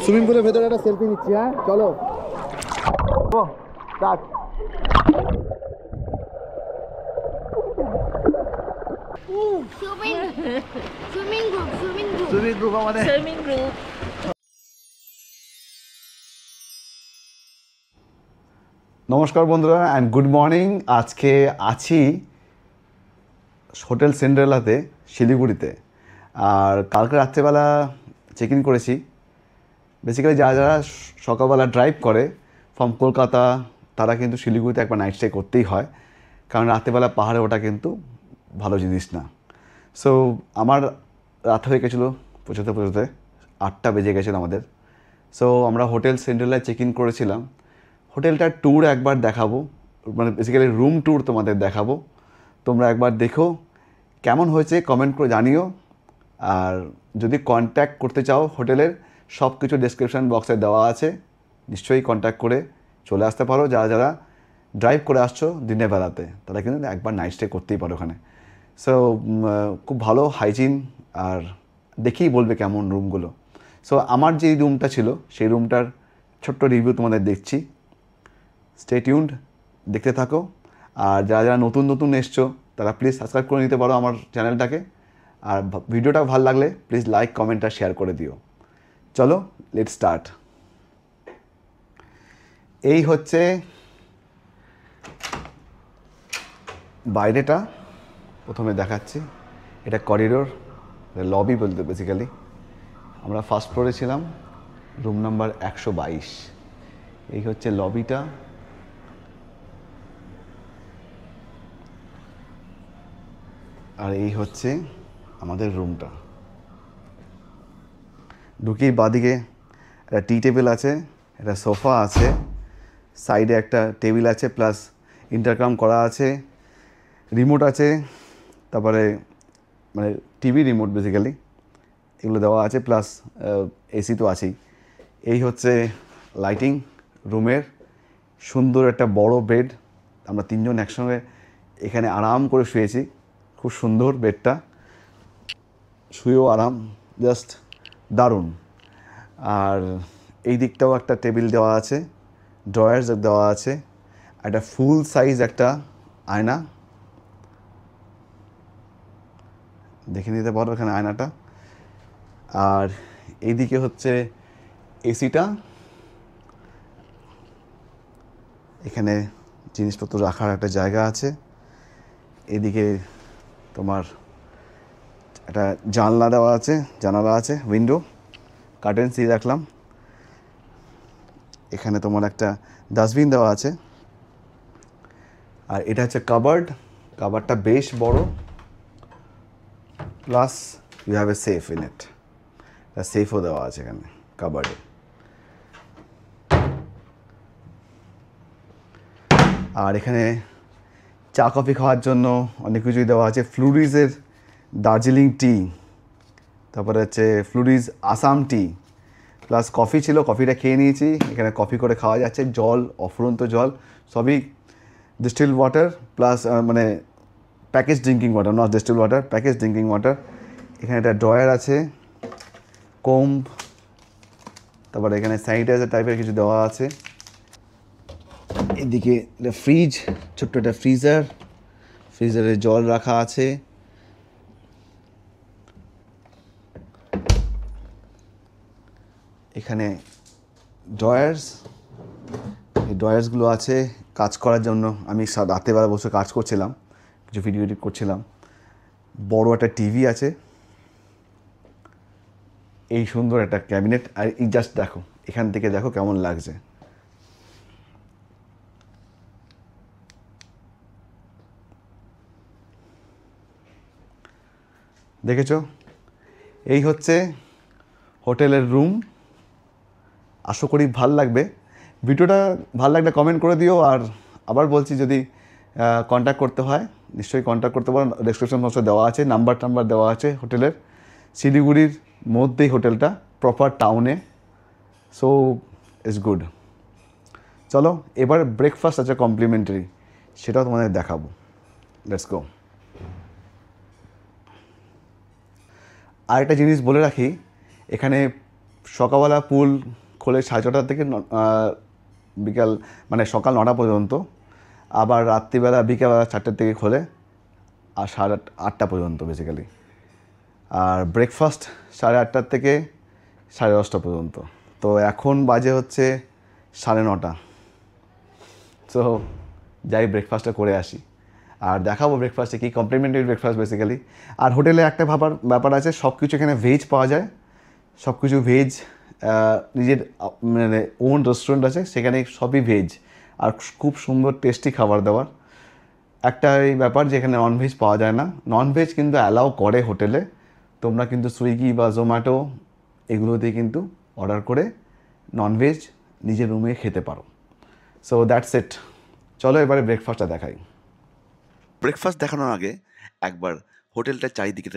Swimming পুলের ভেতরে একটা সেলফি নিচ্ছি। হ্যাঁ চলো স্টার্ট। সুইমিং গ্রুপ আমাদের। Swimming group. নমস্কার বন্ধুরা অ্যান্ড গুড মর্নিং। আজকে আছি হোটেল সিন্ড্রেলাতে শিলিগুড়িতে। আর কালকে রাত্রেবেলা চেক ইন করেছি। বেসিক্যালি যারা যারা সকালবেলা ড্রাইভ করে ফ্রম কলকাতা তারা কিন্তু শিলিগুড়িতে একবার নাইট স্টে করতেই হয়, কারণ রাত্রেবেলা পাহাড়ে ওটা কিন্তু ভালো জিনিস না। সো আমার রাত হয়ে গেছিলো পৌঁছতে 8টা বেজে গেছিলো আমাদের। সো আমরা হোটেল সিন্ড্রেলায় চেক ইন করেছিলাম। হোটেলটার ট্যুর একবার দেখাবো, মানে বেসিক্যালি রুম ট্যুর তোমাদের দেখাবো। তোমরা একবার দেখো কেমন হয়েছে, কমেন্ট করে জানিও। আর যদি কন্ট্যাক্ট করতে চাও হোটেলের, সব কিছু ডেসক্রিপশান বক্সে দেওয়া আছে, নিশ্চয়ই কন্ট্যাক্ট করে চলে আসতে পারো। যারা যারা ড্রাইভ করে আসছো দিনের বেলাতে তারা কিন্তু একবার নাইট স্টে করতেই পারো ওখানে। সো খুব ভালো হাইজিন, আর দেখেই বলবে কেমন রুমগুলো। সো আমার যেই রুমটা ছিল সেই রুমটার ছোট্ট রিভিউ তোমাদের দেখছি। স্টে টিউনড, দেখতে থাকো। আর যারা যারা নতুন নতুন এসছো তারা প্লিজ সাবস্ক্রাইব করে নিতে পারো আমার চ্যানেলটাকে। আর ভিডিওটা ভালো লাগলে প্লিজ লাইক কমেন্ট আর শেয়ার করে দিও। চলো লেট স্টার্ট। এই হচ্ছে বাইরেটা, প্রথমে দেখাচ্ছি। এটা করিডোর, লবি বলতে বেসিক্যালি। আমরা ফার্স্ট ফ্লোরে ছিলাম, রুম নাম্বার 122। এই হচ্ছে লবিটা। আর এই হচ্ছে আমাদের রুমটা। ঢুকেই বাঁদিকে একটা টি টেবিল আছে, একটা সোফা আছে, সাইডে একটা টেবিল আছে, প্লাস ইন্টারকম করা আছে, রিমোট আছে, তারপরে মানে টিভি রিমোট বেসিক্যালি এগুলো দেওয়া আছে, প্লাস এসি তো আছেই। এই হচ্ছে লাইটিং রুমের। সুন্দর একটা বড় বেড, আমরা তিনজন একসঙ্গে এখানে আরাম করে শুয়েছি। খুব সুন্দর বেডটা, শুয়েও আরাম, জাস্ট দারুণ। আর এই দিকটাও একটা টেবিল দেওয়া আছে, ড্রয়ার্স দেওয়া আছে, একটা ফুল সাইজ একটা আয়না, দেখে নিতে পারো এখানে আয়নাটা। আর এইদিকে হচ্ছে এসিটা, এখানে জিনিসপত্র রাখার একটা জায়গা আছে। এদিকে তোমার একটা জানলা দেওয়া আছে, জানালা আছে, উইন্ডো, কার্টেন্স দিয়ে রাখলাম। এখানে তোমার একটা ডাস্টবিন দেওয়া আছে। আর এটা হচ্ছে কাবার্ড, কাবার্ডটা বেশ বড়, plus you have a safe in it. সেফও দেওয়া আছে এখানে কাবার্ডে। আর এখানে চা কফি খাওয়ার জন্য অনেক কিছুই দেওয়া আছে। ফ্লুরিজের দার্জিলিং টি, তারপরে হচ্ছে ফ্লুরিজ আসাম টি, প্লাস কফি ছিল, কফিটা খেয়ে নিয়েছি। এখানে কফি করে খাওয়া যাচ্ছে। জল, অফুরন্ত জল, সবই ডিস্টিল ওয়াটার, প্লাস মানে package drinking water, not distil water, package drinking water. এখানে একটা ড্রয়ার আছে, কোম্ব, তারপরে এখানে স্যানিটাইজার টাইপের কিছু দেওয়া আছে। এদিকে একটা ফ্রিজ, ছোট্ট একটা ফ্রিজার, ফ্রিজারে জল রাখা আছে। এখানে ড্রয়ার্স, এই ড্রয়ার্সগুলো আছে কাজ করার জন্য। আমি রাতেরবেলা বসে কাজ করছিলাম, কিছু ভিডিও এডিট করছিলাম। বড় একটা টিভি আছে, এই সুন্দর একটা ক্যাবিনেট। আর এই জাস্ট দেখো, এখান থেকে দেখো কেমন লাগছে। দেখেছো, এই হচ্ছে হোটেলের রুম। আশা করি ভাল লাগবে। ভিডিওটা ভাল লাগলে কমেন্ট করে দিও। আর আবার বলছি, যদি কন্ট্যাক্ট করতে হয় নিশ্চয়ই কন্ট্যাক্ট করতে পারো, ডেসক্রিপশন বক্সে দেওয়া আছে, নাম্বার দেওয়া আছে হোটেলের। শিলিগুড়ির মধ্যেই হোটেলটা, প্রপার টাউনে। So it's good. চলো এবার ব্রেকফাস্ট আছে কমপ্লিমেন্টারি, সেটাও তোমাদের দেখাবো। Let's go. আরেকটা জিনিস বলে রাখি, এখানে সকালবেলা পুল খোলে 6:30 থেকে বিকাল মানে সকাল 9টা পর্যন্ত, আবার রাত্রিবেলা বিকেলবেলা 4টের থেকে খোলে আর 8টা পর্যন্ত বেসিক্যালি। আর ব্রেকফাস্ট 8:30 থেকে 10:30 পর্যন্ত। তো এখন বাজে হচ্ছে 9:30। সো যাই ব্রেকফাস্টটা করে আসি আর দেখাবো ব্রেকফাস্টে কি, কমপ্লিমেন্টারি ব্রেকফাস্ট বেসিক্যালি। আর হোটেলে একটা ব্যাপার আছে, সব কিছু এখানে ভেজ পাওয়া যায়, সব কিছু ভেজ। নিজের মানে ওন রেস্টুরেন্ট আছে, সেখানে সবই ভেজ আর খুব সুন্দর টেস্টি খাবার দাবার। একটা এই ব্যাপার যে এখানে ননভেজ পাওয়া যায় না, ননভেজ কিন্তু অ্যালাউ করে হোটেলে। তোমরা কিন্তু সুইগি বা জোম্যাটো এগুলোতে কিন্তু অর্ডার করে ননভেজ নিজের রুমে খেতে পারো। So that's it. চলো এবারে ব্রেকফাস্টটা দেখাই। ব্রেকফাস্ট দেখানোর আগে একবার হোটেলটা চারিদিকে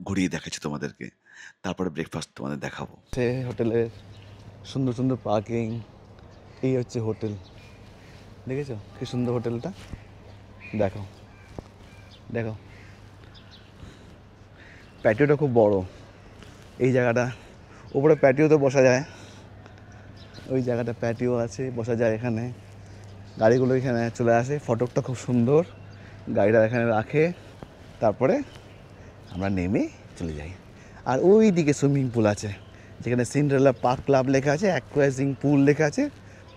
ঘুরিয়ে দেখাচ্ছি তোমাদেরকে, তারপরে ব্রেকফাস্ট তোমাদের দেখাবো। সে হোটেলের সুন্দর সুন্দর পার্কিং, এই হচ্ছে হোটেল। দেখেছো কি সুন্দর হোটেলটা, দেখো দেখো। প্যাটিওটা খুব বড়, এই জায়গাটা উপরে প্যাটিওতে বসা যায়, ওই জায়গাটা প্যাটিও আছে, বসা যায় এখানে। গাড়িগুলো এখানে চলে আসে, ফটকটা খুব সুন্দর, গাড়িটা এখানে রাখে, তারপরে আমরা নেমে চলে যাই। আর ওই দিকে সুইমিং পুল আছে, যেখানে সিন্ড্রেলা পার্ক ক্লাব লেখা আছে, অ্যাকোয়াজিং পুল লেখা আছে,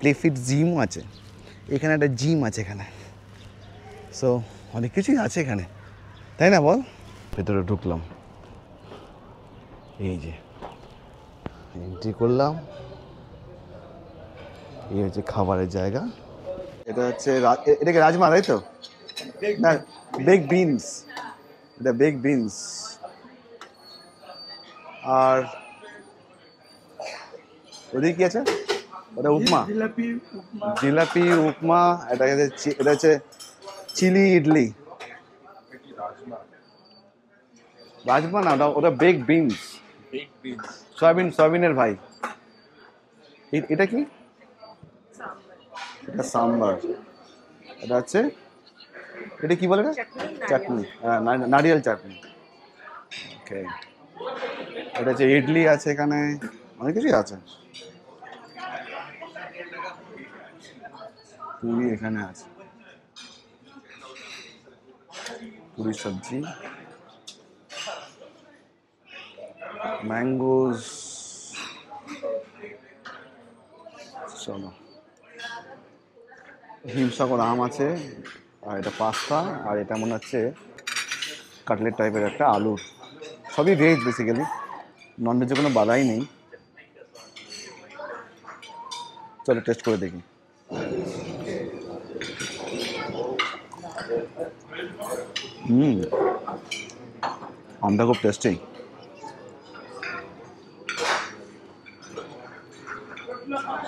প্লেফিট জিমও আছে। এখানে একটা জিম আছে এখানে। সো অনেক কিছুই আছে এখানে, তাই না বল? ভেতরে ঢুকলাম, এই যে এন্ট্রি করলাম, এই হচ্ছে খাবারের জায়গা। এটা হচ্ছে এটাকে রাজমা, তাই তো? না, বেক বিনস, এটা বেক বিনস। আর ওদিকে কি আছে? ওটা উপমা, জিলাপি উপমা। এটা হচ্ছে চিলি ইডলি, রাজমা না, ওটা বেক বিনস, সয়াবিনের ভাই। এটা কি? এটা সাম্বার। এটা হচ্ছে, এটা কি বলে? এটা চাটনি, নারিয়েল চাটনি। ওকে, এটা হচ্ছে ইডলি আছে এখানে, অনেক কিছুই আছে। পুরি এখানে আছে, পুরি সবজি, ম্যাঙ্গোস। চলো, হিমসাগর আম আছে, আর এটা পাস্তা, আর এটা মনে হচ্ছে কাটলেট টাইপের একটা আলুর। সবই ভেজ বেসিক্যালি, ননভেজের কোনো বাধাই নেই। চলো টেস্ট করে দেখি। আমটা খুব টেস্টি।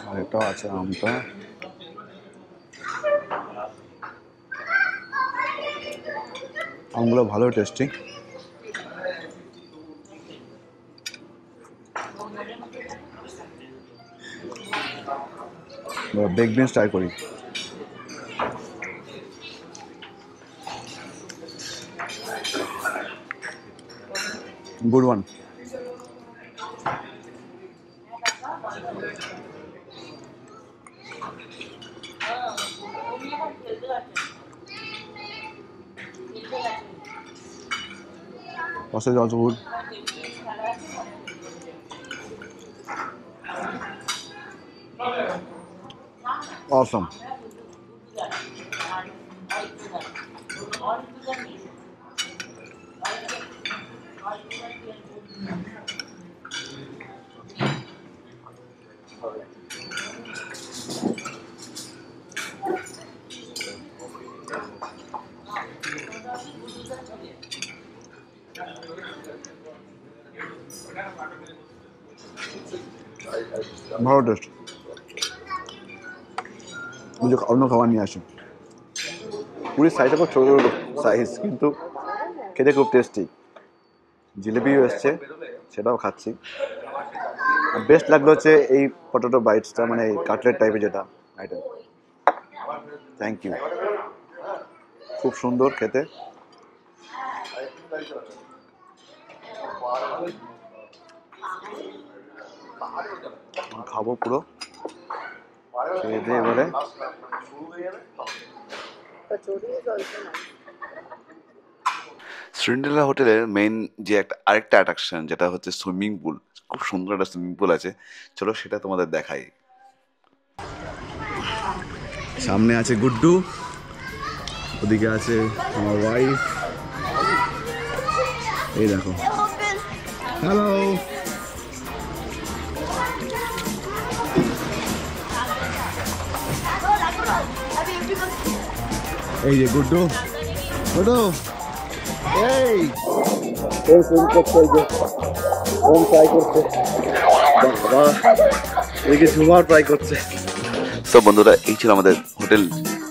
আর এটাও আছে আমটা। আমগুলো ভালো টেস্টি। বেক বিনস ট্রাই করি। Good one. Sausage is also good. Awesome. ভালো টেস্ট। অন্য খাবার নিয়ে আসি। পুরীর সাইজটা খুব ছোটো ছোটো সাইজ, কিন্তু খেতে খুব টেস্টি। জিলিপিও এসছে, সেটাও খাচ্ছি। বেস্ট লাগলো হচ্ছে এই পটেটো বাইটসটা, মানে এই কাটলেট টাইপের যেটা আইটেম। থ্যাংক ইউ, খুব সুন্দর খেতে। খাবো পুরো খেয়ে দিয়ে এবারে। সিন্ড্রেলা হোটেলের মেইন যে আরেকটা অ্যাট্রাকশন যেটা হচ্ছে সুইমিং পুল, খুব সুন্দর একটা সুইমিং পুল আছে, চলো সেটা তোমাদের দেখাই। সামনে আছে গুড্ডু, ওদিকে আছে আমার ওয়াইফ, এই দেখো। হ্যালো, এই যে গুড্ডু, গুড্ডু এই সুইম করছে, এই যে ওম ট্রাই করছে, বাবা এদিকে ঝুমার ট্রাই করছে। সব বন্ধুরা, এই ছিল আমাদের হোটেল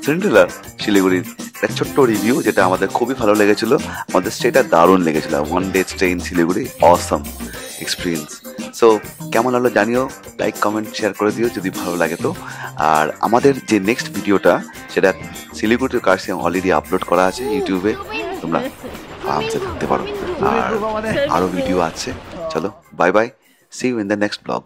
সিন্ড্রেলা শিলিগুড়ির একটা ছোট্ট রিভিউ, যেটা আমাদের খুবই ভালো লেগেছিল। আমাদের স্টেটা দারুণ লেগেছিল। 1 day stay in Siliguri, Assam experience. So কেমন হলো জানিও, লাইক কমেন্ট শেয়ার করে দিও যদি ভালো লাগে তো। আর আমাদের যে নেক্সট ভিডিওটা সেটা শিলিগুড়ির কাছে অলরেডি আপলোড করা আছে ইউটিউবে, তোমরা আরামসে দেখতে পারো। আর আরও ভিডিও আছে। চলো bye bye, see you in the next blog.